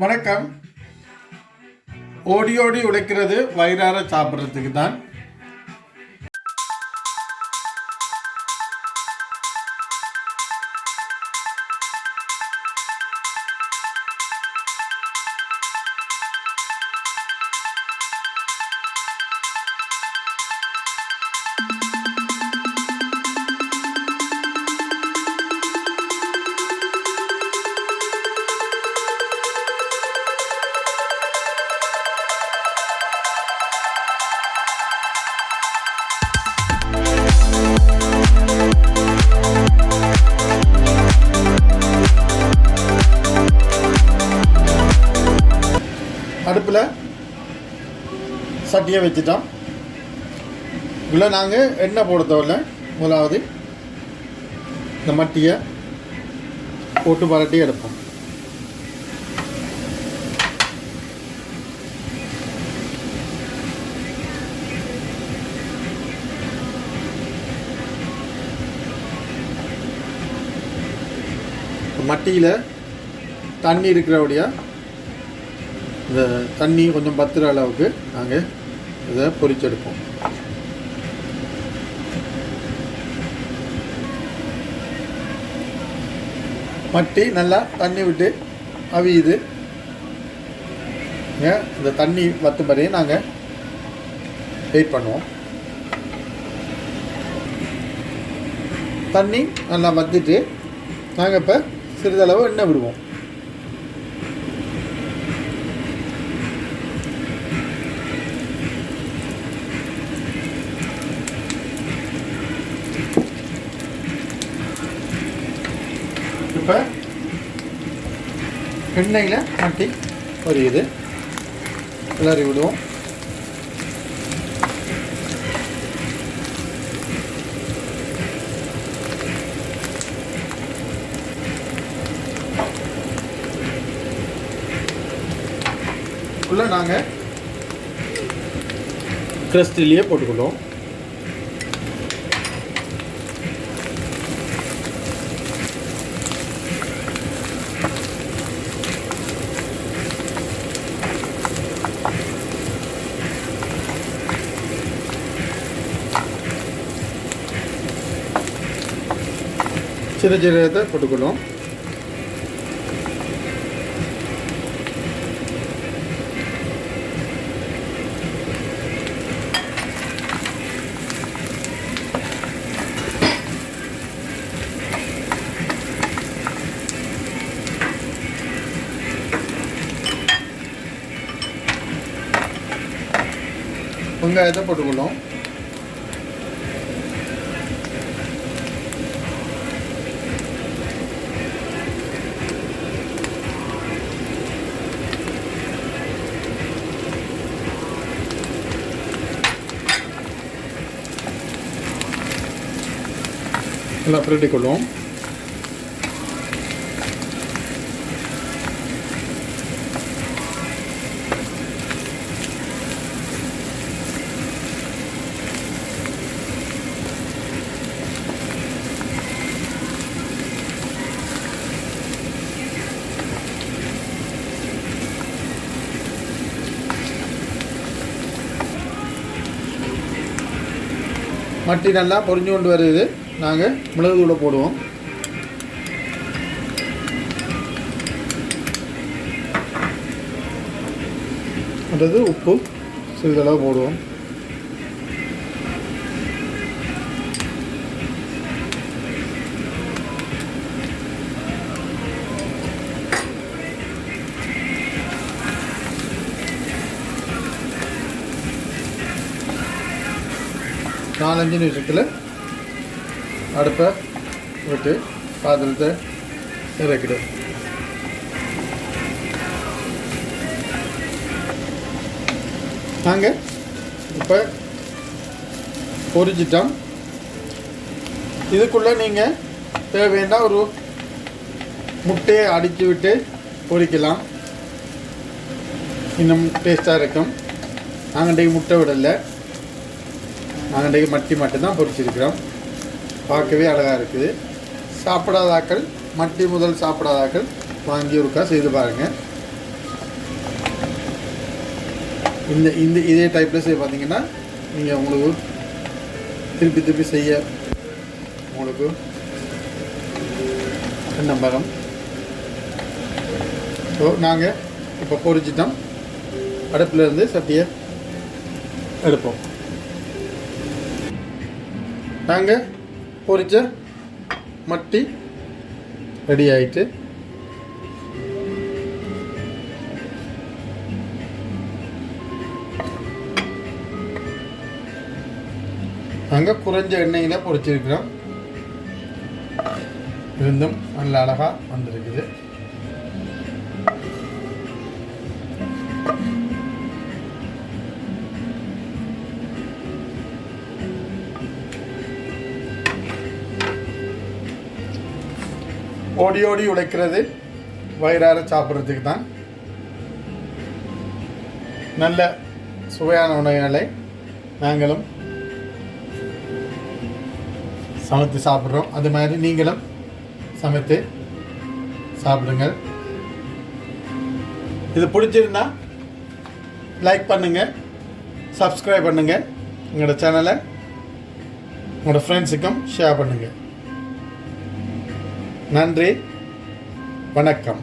வணக்கம். ஓடி ஓடி உழைக்கிறது வயிறார சாப்பிட்றதுக்கு தான். அடுப்பில் சட்டியை வச்சுட்டோம். இல்லை நாங்கள் எண்ணெய் போட தேவையில்ல. முதலாவது இந்த மட்டியை போட்டு பரட்டி எடுப்போம். மட்டியில் தண்ணி இருக்கிறபடியா இந்த தண்ணி கொஞ்சம் பத்துற அளவுக்கு நாங்கள் இதை பொரிச்செடுப்போம். மட்டி நல்லா தண்ணி விட்டு அவியுது. இந்த தண்ணி வற்றும் வரையும் நாங்கள் வெயிட் பண்ணுவோம். தண்ணி நல்லா வற்றிட்டு நாங்கள் இப்போ சிறிதளவு எண்ணெய் விடுவோம். இப்போ எண்ணெயில் மட்டி பொரியுது. கிளறி விடுவோம். உள்ள நாங்கள் கிறிஸ்டிலேயே போட்டுக்கொள்வோம். சிறு ஜீரகத்தை போட்டுக்கொள்வோம். வெங்காயத்தை போட்டுக்கொள்வோம். நல்லா பிரட்டி கொள்வோம். மட்டி நல்லா பொரிஞ்சு கொண்டு வருது. நாங்கள் மிளகுத்தூளை போடுவோம். அடுத்தது உப்பு சிறிதளவு போடுவோம். நாலஞ்சு நிமிஷத்தில் அடுப்பை விட்டு பாத்திரத்தை இறக்கிடும். நாங்கள் இப்போ பொரிச்சிட்டோம். இதுக்குள்ளே நீங்கள் தேவைன்னா ஒரு முட்டையை அடித்து விட்டு பொரிக்கலாம். இன்னும் டேஸ்ட்டாக இருக்கும். நாங்கள் இன்றைக்கு முட்டை விடலை. நாங்கள் இன்றைக்கு மட்டி மட்டும்தான் பொரிச்சிருக்கிறோம். பார்க்கவே அழகாக இருக்குது. சாப்பிடாதாக்கள் மட்டி முதல் சாப்பிடாதாக்கள் வாங்கி ஒருக்கா செய்து பாருங்கள். இந்த இந்த இதே டைப்பில் செய்ய பார்த்தீங்கன்னா நீங்கள் உங்களுக்கு திருப்பி செய்ய உங்களுக்கு நம்பரம். ஸோ நாங்கள் இப்போ பொரிச்சிட்டோம். அடுப்பில் இருந்து சட்டியை எடுப்போம். நாங்கள் பொரிச்ச மட்டி ரெடி ஆகிட்டு நாங்கள் குறைஞ்ச எண்ணெயில் பொரிச்சிருக்கிறோம். இருந்தும் நல்ல அழகாக வந்திருக்குது. ஓடி ஓடி உழைக்கிறது வயிறார சாப்பிட்றதுக்கு தான். நல்ல சுவையான உணவுகளை நாங்களும் சமைத்து சாப்பிட்றோம். அது மாதிரி நீங்களும் சமைத்து சாப்பிடுங்கள். இது பிடிச்சிருந்தா லைக் பண்ணுங்கள், சப்ஸ்கிரைப் பண்ணுங்கள், உங்களோட சேனலை உங்களோட ஃப்ரெண்ட்ஸுக்கும் ஷேர் பண்ணுங்கள். நன்றி, வணக்கம்.